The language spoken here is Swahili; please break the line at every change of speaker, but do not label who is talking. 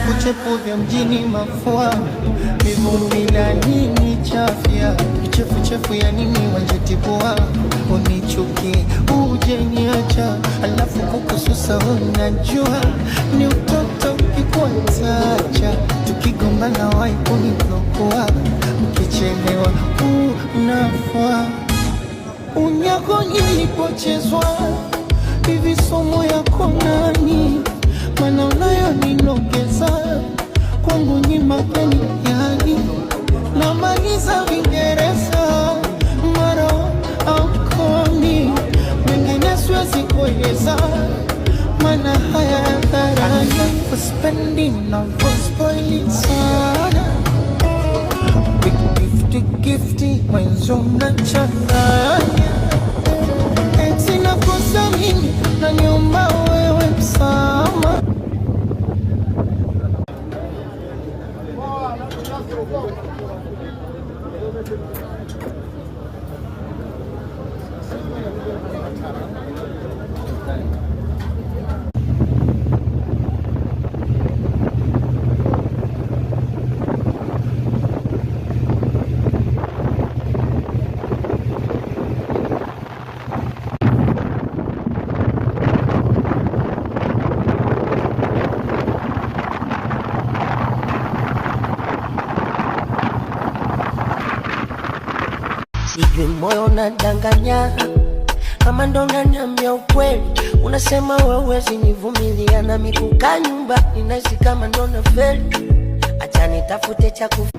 vichefuchefu vya mjini mafua, mivumbi la nini chafya, vichefuchefu ya nini wanjetibua, unichuki uje niacha, alafu kukususa unajua, ni utoto kikuatacha, tukigombana wai kuniblokuwa, mkichelewa unafua, unyako nilipochezwa, hivi somo yako nani? Mana unayo ninogeza kwangu ni mageni yani, na maliza Vingereza mara au koni, mengine siwezi kueleza mana haya dharani, spending na spoiling sana, gifty mwenzo mnachanganya, eti nakosa mimi na nyumba wewe msama.
Sijui moyo unadanganya, kama ndo unaniambia ukweli, unasema wewezi nivumilia, na mikuka nyumba ninaishi kama ndo nafeli, acha nitafute cha kufu.